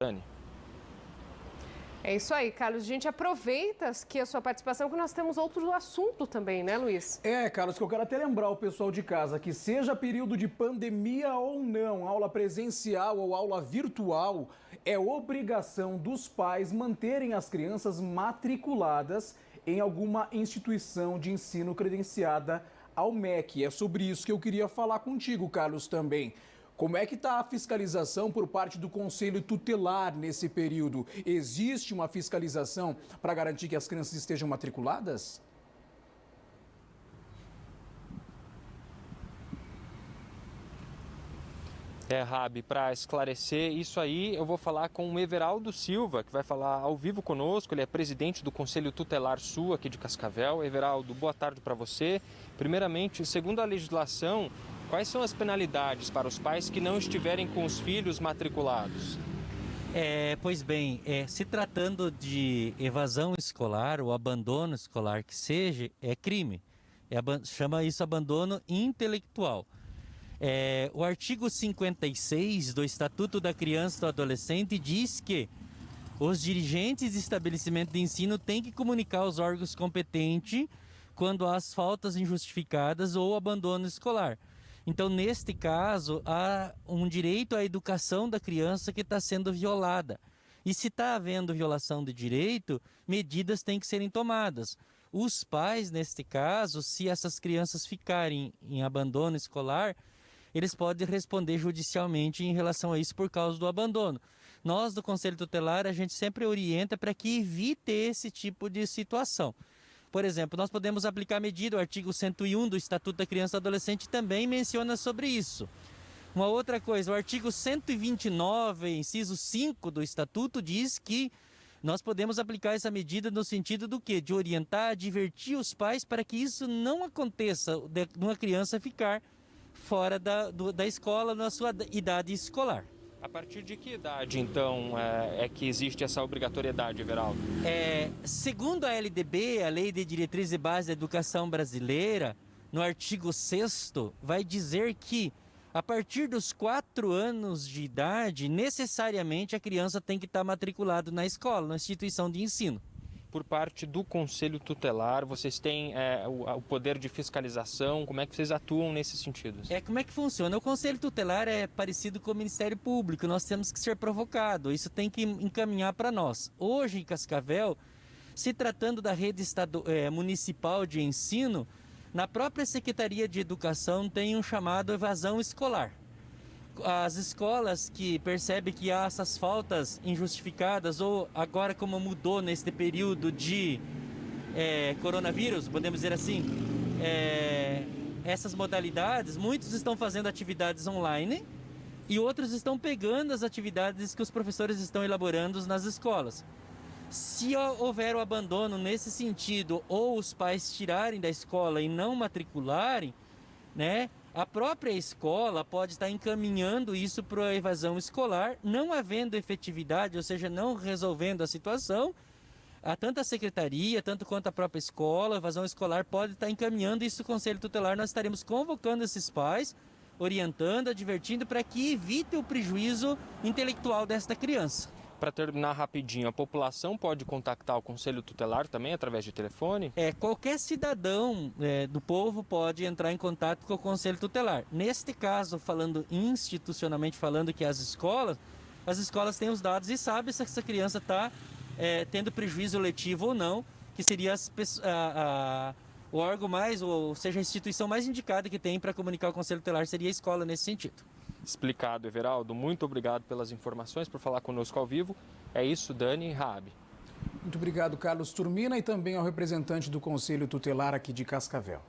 Dani. É isso aí, Carlos. A gente aproveita aqui a sua participação, que nós temos outro assunto também, né, Luiz? Carlos, que eu quero até lembrar o pessoal de casa que seja período de pandemia ou não, aula presencial ou aula virtual, é obrigação dos pais manterem as crianças matriculadas em alguma instituição de ensino credenciada ao MEC. É sobre isso que eu queria falar contigo, Carlos, também. Como é que está a fiscalização por parte do Conselho Tutelar nesse período? Existe uma fiscalização para garantir que as crianças estejam matriculadas? Rabi, para esclarecer isso aí, eu vou falar com o Everaldo Silva, que vai falar ao vivo conosco. Ele é presidente do Conselho Tutelar Sul aqui de Cascavel. Everaldo, boa tarde para você. Primeiramente, segundo a legislação, quais são as penalidades para os pais que não estiverem com os filhos matriculados? Pois bem, se tratando de evasão escolar ou abandono escolar que seja, é crime. Chama isso abandono intelectual. O artigo 56 do Estatuto da Criança e do Adolescente diz que os dirigentes de estabelecimento de ensino têm que comunicar aos órgãos competentes quando há as faltas injustificadas ou abandono escolar. Então, neste caso, há um direito à educação da criança que está sendo violada. E se está havendo violação de direito, medidas têm que serem tomadas. Os pais, neste caso, se essas crianças ficarem em abandono escolar, eles podem responder judicialmente em relação a isso por causa do abandono. Nós, do Conselho Tutelar, a gente sempre orienta para que evite esse tipo de situação. Por exemplo, nós podemos aplicar medida, o artigo 101 do Estatuto da Criança e do Adolescente também menciona sobre isso. Uma outra coisa, o artigo 129, inciso 5 do Estatuto diz que nós podemos aplicar essa medida no sentido do quê? De orientar, advertir os pais para que isso não aconteça, de uma criança ficar fora da escola na sua idade escolar. A partir de que idade, então, é que existe essa obrigatoriedade, Everaldo? Segundo a LDB, a Lei de Diretrizes e Bases da Educação Brasileira, no artigo 6º, vai dizer que a partir dos 4 anos de idade, necessariamente a criança tem que estar matriculada na escola, na instituição de ensino. Por parte do Conselho Tutelar, vocês têm o poder de fiscalização? Como é que vocês atuam nesse sentido? Como é que funciona? O Conselho Tutelar é parecido com o Ministério Público, nós temos que ser provocados, isso tem que encaminhar para nós. Hoje, em Cascavel, se tratando da rede municipal de ensino, na própria Secretaria de Educação tem um chamado evasão escolar. As escolas que percebem que há essas faltas injustificadas, ou agora como mudou neste período de coronavírus, podemos dizer assim, essas modalidades, muitos estão fazendo atividades online e outros estão pegando as atividades que os professores estão elaborando nas escolas. Se houver o abandono nesse sentido, ou os pais tirarem da escola e não matricularem, né? A própria escola pode estar encaminhando isso para a evasão escolar, não havendo efetividade, ou seja, não resolvendo a situação. Tanto a secretaria, tanto quanto a própria escola, a evasão escolar pode estar encaminhando isso ao Conselho Tutelar. Nós estaremos convocando esses pais, orientando, advertindo para que evite o prejuízo intelectual desta criança. Para terminar rapidinho, a população pode contactar o Conselho Tutelar também através de telefone? Qualquer cidadão do povo pode entrar em contato com o Conselho Tutelar. Neste caso, falando institucionalmente, falando que as escolas têm os dados e sabem se essa criança está tendo prejuízo letivo ou não, que seria o órgão ou seja, a instituição mais indicada que tem para comunicar o Conselho Tutelar seria a escola nesse sentido. Explicado, Everaldo. Muito obrigado pelas informações, por falar conosco ao vivo. É isso, Dani e Rabi. Muito obrigado, Carlos Turmina, e também ao representante do Conselho Tutelar aqui de Cascavel.